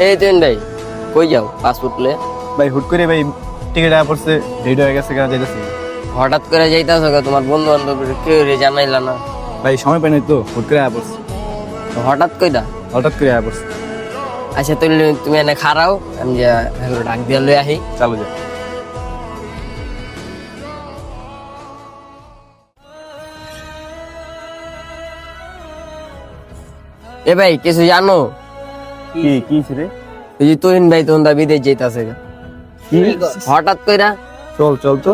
এই তুই ভাই কই যাও পাসপোর্ট লে? ভাই হুট করে ভাই টিকিট আয়া পড়ছে, রেডি হয়ে গেছে, কেনা যাইতেছি। হঠাৎ করে যাইতাছো তোমার বন্ধু বান্ধব কেউ রে জানাইলা না? ভাই সময় পাই নাই তো, হুট করে আয়া পড়ছে। হঠাৎ কইরা? হঠাৎ করে আয়া পড়ছে। আচ্ছা তুমি এনে খারাও, আমি যা হ্যালো ডাক দিয়া লই আহি। চালু যাই। এ ভাই কিছু জানো? কি কি রে? এই যে তুহিন ভাই তখন দা বিদেশ যাইতাছে কি হঠাৎ কইরা। চল চল তো।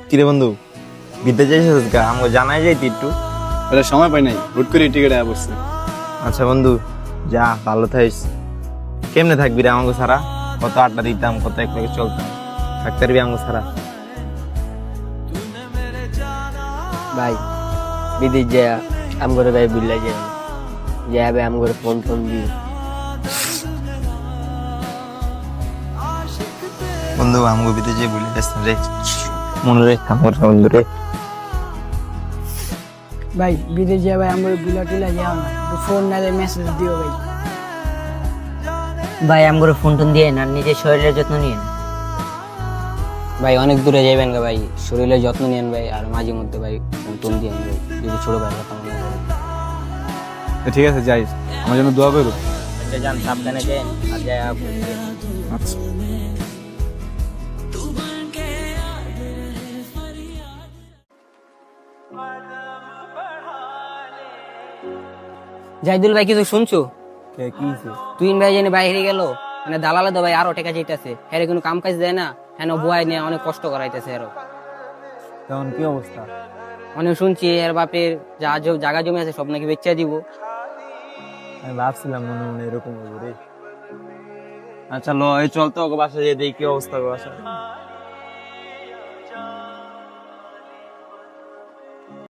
কিরে বন্ধু, বিদ্যা যাইছিস গা? আমাকে জানাই যাইতি একটু। এটা সময় পাই নাই, হুট করে টিকিট আয়া পড়ছে। আচ্ছা বন্ধু, যা ভালো থাইস। কেমনে থাকবি রে আমাকে সারা? কত আড্ডা দিতাম, কত এক লগে চলতাম, থাকতে পারবি আমাকে সারা? ভাই বিদেশ যা আম করে ভাই বুঝলা যাবে আম করে ফোন টোন দিয়ে। বন্ধু আমাকে বিদেশে বলে যাস রে, মনে রে আমার বন্ধু রে। ভাই বিদেশ যা ভাই আমার বুলা টুলা যাও না, ফোন না মেসেজ দিও ভাই। ভাই আমগরে ফোন টোন দিয়ে না, নিজের শরীরের যত্ন নিয়ে। ভাই অনেক দূরে যাইবেন গা ভাই, শরীরের যত্ন নিয়েন ভাই, আর মাঝে মধ্যে ভাই ফোন টোন দিয়েন ভাই, যদি ছোট ভাই কথা মনে করেন। ঠিক আছে যাইস, আমার জন্য দোয়া করো। যান সাবধানে যান আর যাই আচ্ছা। জাইদুল ভাই কিছু শুনছো? কি তুই ভাই জানি বাইরে গেল, মানে দালালে তো ভাই আরো টাকা চাইতেছে, হ্যাঁ কোনো কাম কাজ দেয় না, হ্যাঁ বুয়াই নিয়ে অনেক কষ্ট করাইতেছে আরো। তখন কি অবস্থা? মানে শুনছি এর বাপের যা জায়গা জমি আছে সব নাকি বেচা দিব। আমি ভাবছিলাম মনে মনে এরকম হবে রে। আচ্ছা ল, এই চল তো ওকে বাসায় যেয়ে দেখি কি অবস্থা বাসা।